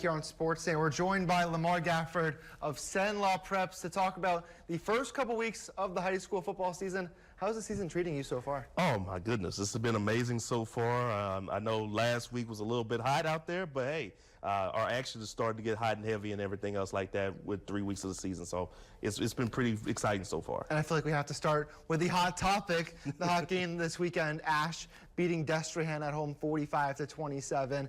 here on Sportsnite. We're joined by Lamar Gafford of Cenla Preps to talk about the first couple weeks of the high school football season. How's the season treating you so far? Oh my goodness, this has been amazing so far. I know last week was a little bit hot out there, but hey, our action is starting to get hot and heavy and everything else like that with 3 weeks of the season. So it's been pretty exciting so far. And I feel like we have to start with the hot topic, the hot game this weekend. Ash beating Destrehan at home 45-27.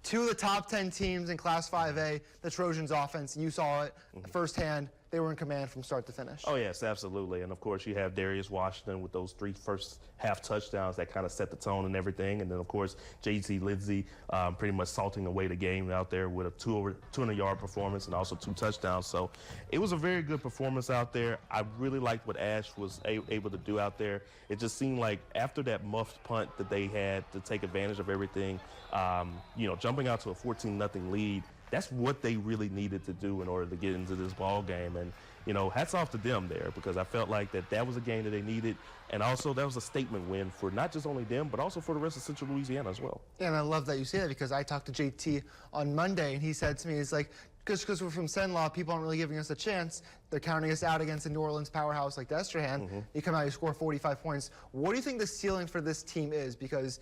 Two of the top 10 teams in Class 5A, the Trojans offense, you saw it firsthand. They were in command from start to finish. Oh, yes, absolutely. And, of course, you have Darius Washington with those 3 first half touchdowns that kind of set the tone and everything. And then, of course, J.T. Lindsey pretty much salting away the game out there with a 200-yard performance and also 2 touchdowns. So it was a very good performance out there. I really liked what Ash was able to do out there. It just seemed like after that muffed punt that they had to take advantage of everything, jumping out to a 14-0 lead, that's what they really needed to do in order to get into this ball game. And, hats off to them there, because I felt like that was a game that they needed. And also that was a statement win for not just only them, but also for the rest of Central Louisiana as well. Yeah, and I love that you say that, because I talked to JT on Monday, and he said to me, he's like, because we're from Cenla, people aren't really giving us a chance. They're counting us out against a New Orleans powerhouse like Destrehan. You come out, you score 45 points. What do you think the ceiling for this team is? Because,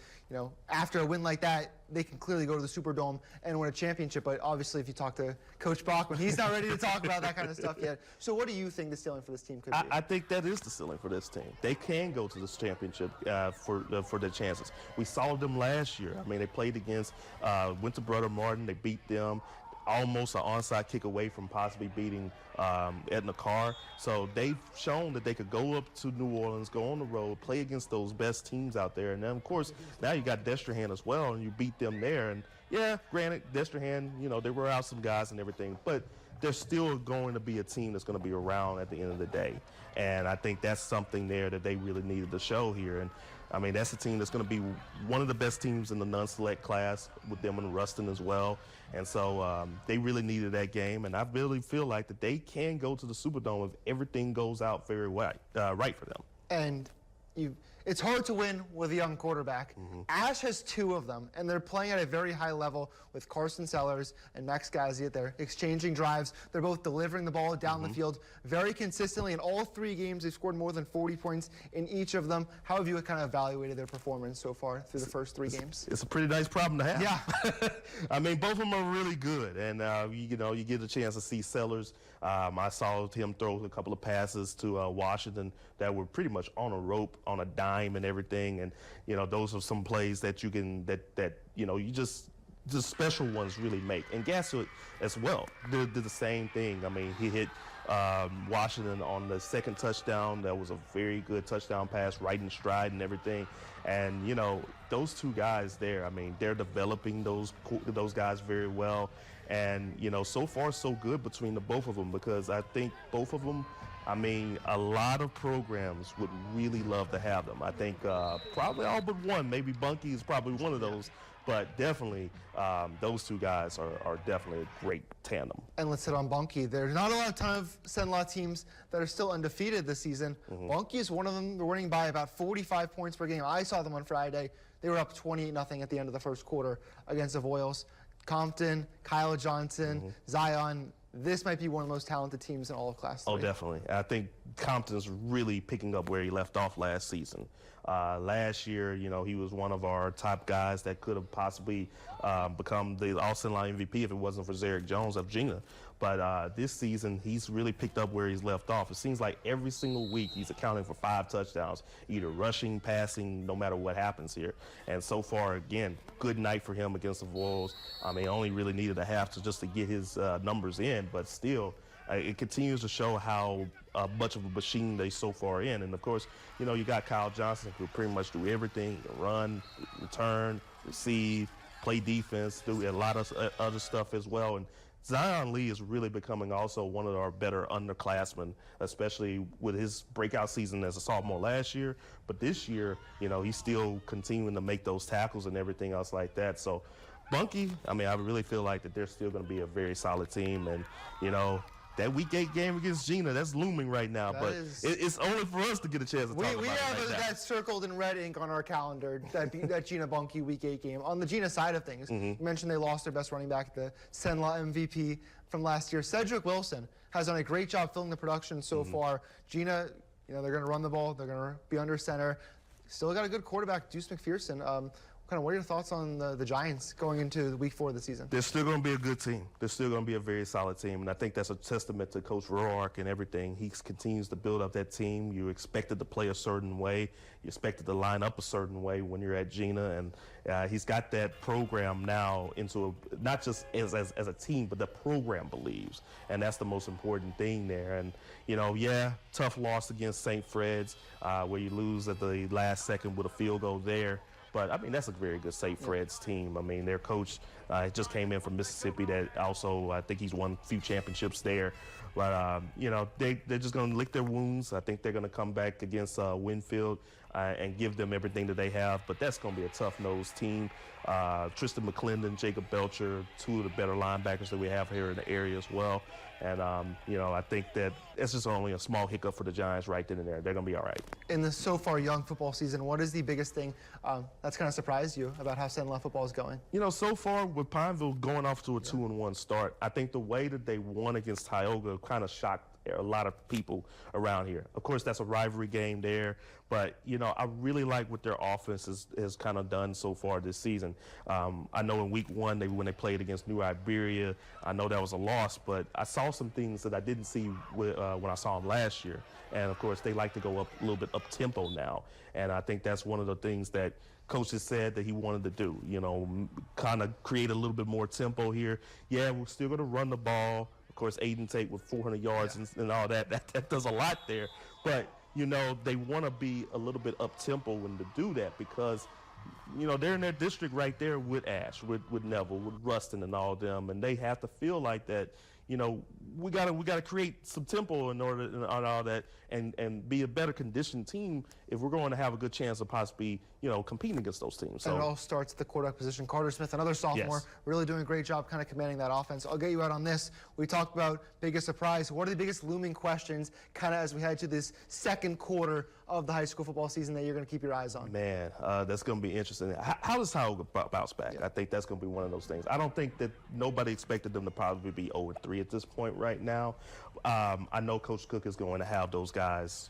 after a win like that, they can clearly go to the Superdome and win a championship. But obviously, if you talk to Coach Bachman, he's not ready to talk about that kind of stuff yet. So what do you think the ceiling for this team could be? I think that is the ceiling for this team. They can go to this championship for their chances. We saw them last year. I mean, they played against, went to Brother Martin. They beat them. Almost an onside kick away from possibly beating Edna Carr. So they've shown that they could go up to New Orleans, go on the road, play against those best teams out there. And then, of course, now you got Destrehan as well, and you beat them there. And, yeah, granted, Destrehan, they were out some guys and everything, but they're still going to be a team that's going to be around at the end of the day. And I think that's something there that they really needed to show here. And, I mean, that's a team that's going to be one of the best teams in the non-select class with them and Ruston as well. And so they really needed that game. And I really feel like that they can go to the Superdome if everything goes out very right for them. And it's hard to win with a young quarterback. Ash has 2 of them, and they're playing at a very high level with Carson Sellers and Max Gaziat. They're exchanging drives. They're both delivering the ball down the field very consistently. In all 3 games, they've scored more than 40 points in each of them. How have you kind of evaluated their performance so far through the first 3 games? It's a pretty nice problem to have. Yeah. I mean, both of them are really good. And, you get a chance to see Sellers. I saw him throw a couple of passes to Washington that were pretty much on a rope, on a dime and everything. And, those are some plays that you can, you just special ones really make. And Gassett as well did the same thing. I mean, he hit Washington on the 2nd touchdown. That was a very good touchdown pass, right in stride and everything. And, those 2 guys there, I mean, they're developing those guys very well. And, so far so good between the both of them, because I think both of them, I mean, a lot of programs would really love to have them. I think probably all but one, maybe Bunky is probably one of those, but definitely those 2 guys are definitely a great tandem. And let's hit on Bunky. There's not a lot of ton of Cenla teams that are still undefeated this season. Bunky is one of them. They're winning by about 45 points per game. I saw them on Friday. They were up 28-0 at the end of the first quarter against the Voiles. Compton, Kyle Johnson, Zion. This might be one of the most talented teams in all of Class 3. Oh, definitely. I think Compton's really picking up where he left off last season. Last year, he was one of our top guys that could have possibly become the All-Cenla MVP if it wasn't for Zarek Jones of Gina. But this season, he's really picked up where he's left off. It seems like every single week he's accounting for 5 touchdowns, either rushing, passing, no matter what happens here. And so far, again, good night for him against the Voiles. I mean, only really needed a half just to get his numbers in, but still, it continues to show how much of a machine they so far in. And, of course, you got Kyle Johnson, who pretty much do everything: run, return, receive, play defense, do a lot of other stuff as well. And Zion Lee is really becoming also one of our better underclassmen, especially with his breakout season as a sophomore last year. But this year, he's still continuing to make those tackles and everything else like that. So Bunky, I mean, I really feel like that they're still going to be a very solid team. And, that Week 8 game against Gina, that's looming right now. But it's only for us to get a chance to talk about it. We have right that circled in red ink on our calendar, that Gina Bunkie Week 8 game. On the Gina side of things, you mentioned they lost their best running back, the Cenla MVP from last year. Cedric Wilson has done a great job filling the production so far. Gina, they're going to run the ball. They're going to be under center. Still got a good quarterback, Deuce McPherson. What are your thoughts on the Giants going into Week 4 of the season? They're still going to be a good team. They're still going to be a very solid team, and I think that's a testament to Coach Roark and everything. He continues to build up that team. You expected to play a certain way. You expected to line up a certain way when you're at Gina, and he's got that program now into not just as a team, but the program believes, and that's the most important thing there. And tough loss against St. Fred's, where you lose at the last second with a field goal there. But, that's a very good St. Fred's team. Their coach just came in from Mississippi that also, I think he's won a few championships there. But, they're just going to lick their wounds. I think they're going to come back against Winfield and give them everything that they have. But that's going to be a tough-nosed team. Tristan McClendon, Jacob Belcher, two of the better linebackers that we have here in the area as well. And, I think that it's just only a small hiccup for the Giants right then and there. They're going to be all right. In the so far young football season, what is the biggest thing that's kind of surprised you about how Cenla football is going? So far with Pineville going off to a 2-1 start, I think the way that they won against Tioga kind of shocked a lot of people around here. Of course, that's a rivalry game there, but, I really like what their offense has kind of done so far this season. I know in Week 1, when they played against New Iberia, I know that was a loss, but I saw some things that I didn't see when I saw them last year. And, of course, they like to go up a little bit up-tempo now, and I think that's one of the things that Coach has said that he wanted to do, kind of create a little bit more tempo here. Yeah, we're still going to run the ball. Of course, Aiden Tate with 400 yards and all that. That does a lot there. But, they want to be a little bit up-tempo when to do that because, they're in their district right there with Ash, with Neville, with Ruston and all them. And they have to feel like that, we gotta create some tempo in order and all that and be a better conditioned team if we're going to have a good chance of possibly competing against those teams. So and it all starts at the quarterback position. Carter Smith, another sophomore, really doing a great job kind of commanding that offense. I'll get you out on this. We talked about biggest surprise. What are the biggest looming questions kind of as we head to this second quarter of the high school football season that you're going to keep your eyes on? Man, that's going to be interesting. How does Tioga bounce back? I think that's going to be one of those things. I don't think that nobody expected them to probably be 0-3 at this point right now. I know Coach Cook is going to have those guys,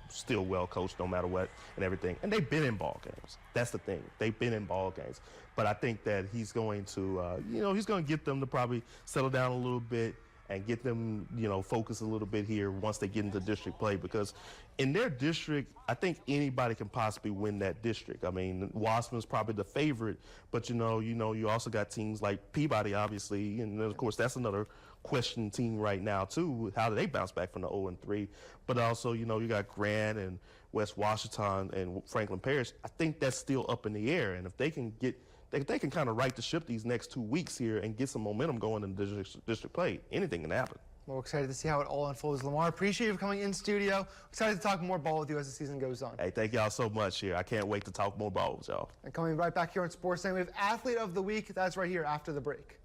still well coached no matter what and everything. And they've been in ball games. That's the thing. They've been in ball games. But I think that he's going to, he's going to get them to probably settle down a little bit and get them, focus a little bit here once they get into district play. Because in their district, I think anybody can possibly win that district. Wassman's probably the favorite, but you also got teams like Peabody, obviously, and of course that's another question team right now too. How do they bounce back from the 0-3? But also, you got Grant and West Washington and Franklin Parish. I think that's still up in the air, and if they can get they can kind of right the ship these next 2 weeks here and get some momentum going in district play. Anything can happen. We're excited to see how it all unfolds. Lamar, appreciate you for coming in studio. Excited to talk more ball with you as the season goes on. Hey, thank y'all so much here. I can't wait to talk more ball with y'all. And coming right back here on Sportsnite, we have Athlete of the Week. That's right here after the break.